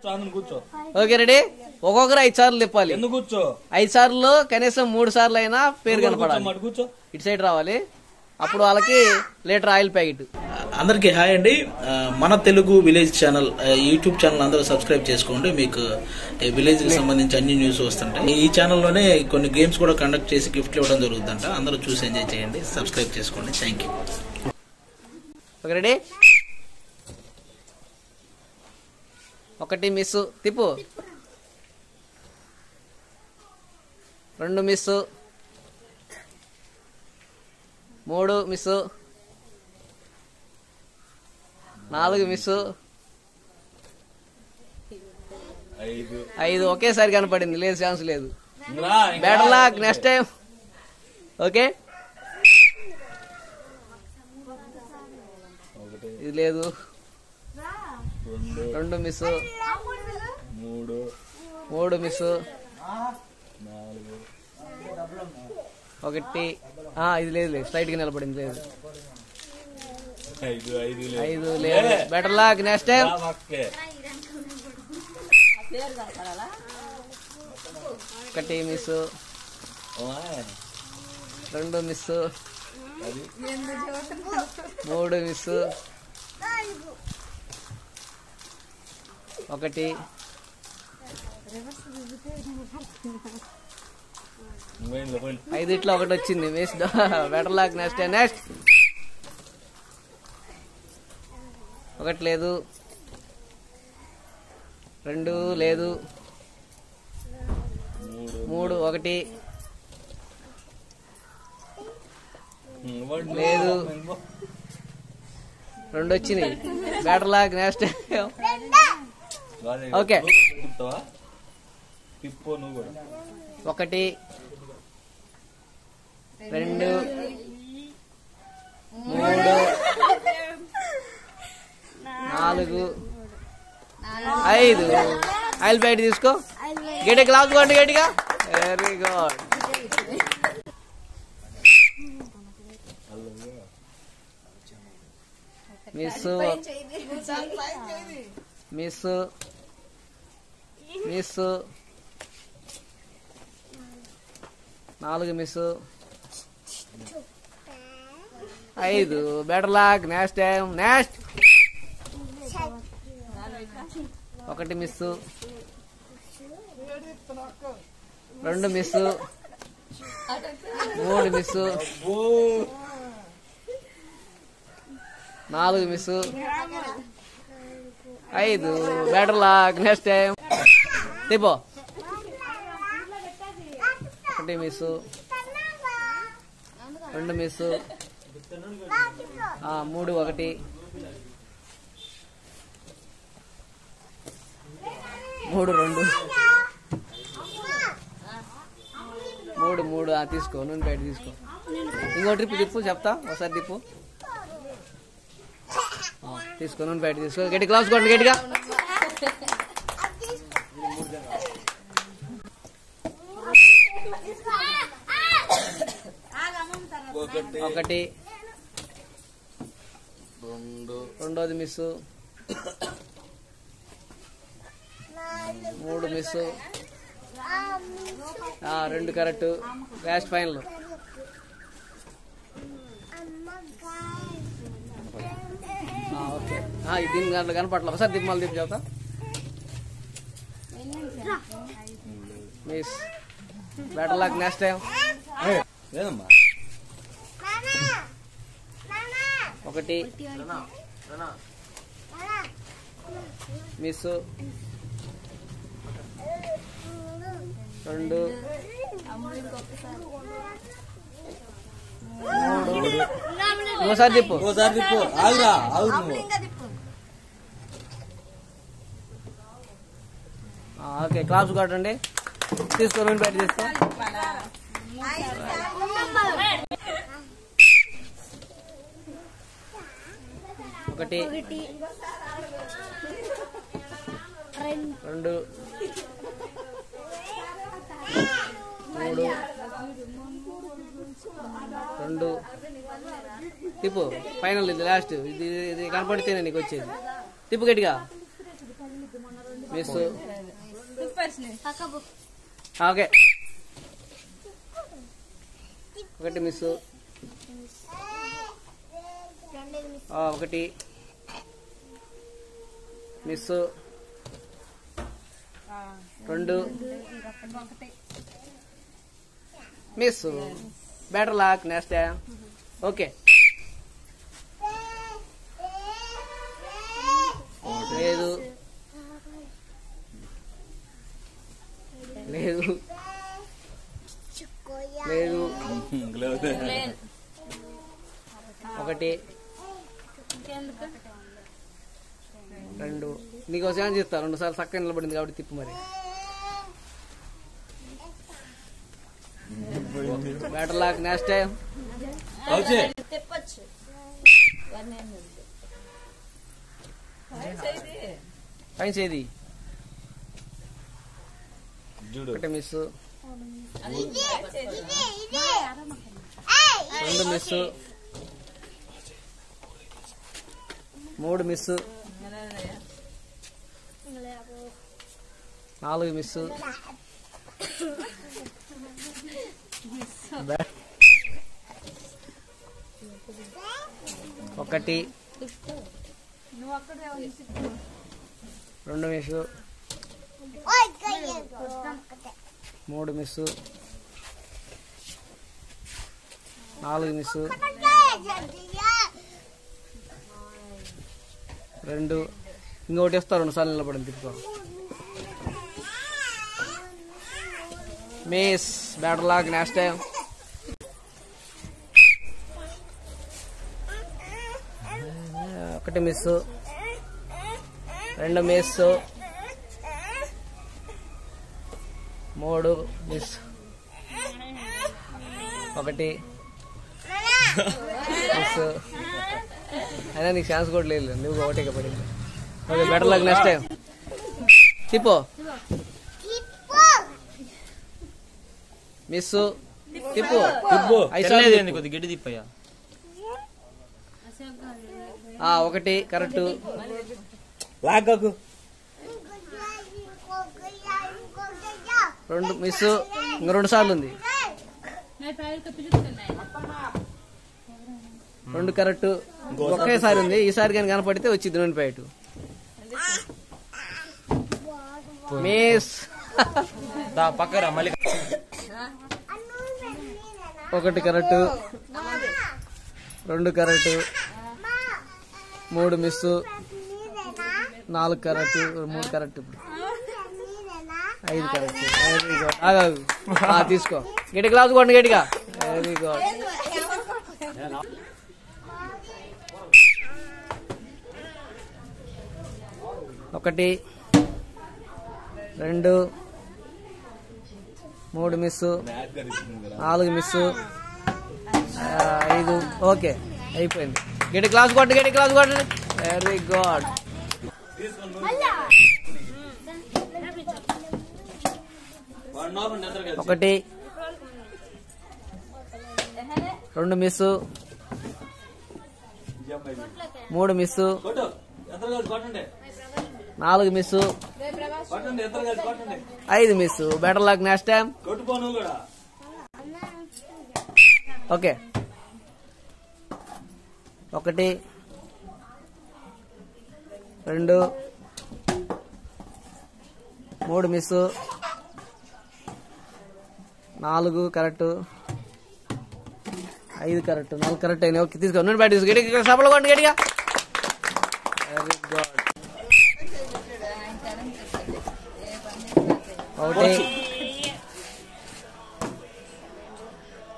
Okay ready. ఒక్కొక్కరు 5 సార్లు తిప్పాలి. 5 సార్లు కనీసం 3 సార్లు అయినా పేరు కనపడాలి. ఇటు సైడ్ రావాలి. అప్పుడు వాళ్ళకి లీటర్ ఆయిల్ ప్యాకెట్. అందరికీ హాయ్ అండి. మన Telugu village channel YouTube channel అందరూ సబ్స్క్రైబ్ చేసుకోండి. మీకు విలేజ్ కి సంబంధించి అన్ని న్యూస్ వస్తుంటాయి. ఈ ఛానల్లోనే కొన్ని గేమ్స్ కూడా కండక్ట్ చేసి గిఫ్ట్లు ఇవ్వడం జరుగుతుందంట. అందరూ చూసి ఎంజాయ్ చేయండి. సబ్స్క్రైబ్ చేసుకోండి. Thank you. Okay ready. 1 miss Tippu. 2 miss. 3 miss. 4 miss. 5 ఒకేసారి కనపడింది. లేదు, ఛాన్స్ లేదు. Better luck next time. Okay, ఇది లేదు. 2 మిస్. 3 మిస్. 1 ఇది లేదు. స్ట్రైట్ గా నిలబడింది. లేదు. 5 లేదు. Better luck next time. 1 miss. 2 miss. 3 miss. 1 5 ఇట్లా 1 వచ్చింది. Waste. Better luck next time. Next 1 లేదు. 2 లేదు. 3 1 లేదు. 2 వచ్చినాయి. Better luck next time. Okay, 1 2 3 4 5 oil packet తీసుకో. గట్టిగా క్లాస్ కొట్టండి. గట్టిగా. Very good. Miss. Miss. Miss. 4 miss. 5 better luck next time. Next 1 miss. 2 miss. 3 miss. 4 miss. 5 better luck next time. తిప్పో. 1 miss. 2 miss. 3 1 3 2 3 తీసుకో. నూనె ప్యాకెట్ తీసుకో. ఇంకో ట్రిప్ తిప్పు. చెప్తా ఒకసారి తిప్పు. తీసుకో. నూనె ప్యాకెట్ తీసుకో. గట్టి క్లాస్ కొట్టండి. గట్టిగా. 1 2 miss. 3 miss. 2 correct. Last final. Okay, దీని దాంట్లో కనపట్ల. ఒకసారి తిప్పి మళ్ళీ తిప్పి చెప్తా. Miss. Better luck next time. 1 miss. 2 ఇంకోసారి తిప్పు. ఓకే, క్లాస్ కొట్టండి. తీసుకో. నూనె ప్యాకెట్ తీసుకో. 1 2 3 2 తిప్పు. ఫైనల్ ఇది లాస్ట్. ఇది కనపడితేనే నీకు వచ్చేది. తిప్పు గట్టిగా. మిస్. ఓకే, ఒకటి మిస్, ఒకటి miss, 2 miss. Better luck. Next. Okay, లేదు లేదు లేదు. 1 2. నీకు ఒకసారి చెప్తా, 2 సార్లు చక్కగా నిలబడింది కాబట్టి తిప్పు మరి. Better luck. నెక్స్ట్. పైన చేది. 1 miss, 2 miss, 3 miss, 4 miss. 1 2 miss, 3 miss, 4 miss, 2. ఇంకొకటి ఇస్తారు, 2 సార్లు నిలబడింది తిప్పుకో. Miss. Better luck. Next time. 1 miss, 2 miss, 3 miss, 1 miss. అయినా నీకు ఛాన్స్ కూడా లేదు, నువ్వు ఒకటే పడింది. Okay, better luck. Next time. తిప్పో. మిస్. తిప్పు. 5 గడ్డి తిప్పయ్యా. 1 కరెక్ట్. లాగకు. 2 మిస్. ఇంకా 2 సార్లు ఉంది. 2 కరెక్ట్. ఒకేసారి ఉంది. ఈసారి కానీ కనపడితే వచ్చింది నూనె ప్యాకెట్. మిస్. పక్కరా మళ్ళీ. 1 correct, 2 correct, 3 miss, 4 correct, 3 correct, 5 correct. Very good. తీసుకో. గట్టి క్లాస్ కొట్టండి గట్టిగా. Very good. 1 2 3 miss, 4 miss, 5. Okay, అయిపోయింది. గట్టి క్లాస్ కొట్టండి, గట్టి క్లాస్ కొట్టండి. Very good. 1 2 miss, 3 miss, 4 miss, 5 miss. Better luck. Next time. Okay. 1 2 3 miss, 4 correct, 5 correct, 4 correct అయినా. ఓకే, తీసుకో. నూనె బ్యాట్ తీసుకో. గట్టిగా సభలో కొండి గట్టిగా. Very good. 1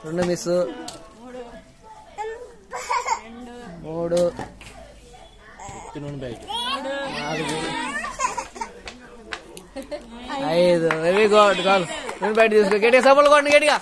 2 miss, 3 4 5. Very good. Call. నూనె బ్యాట్ తీసుకో. గట్టిగా సభలో కొండి గట్టిగా.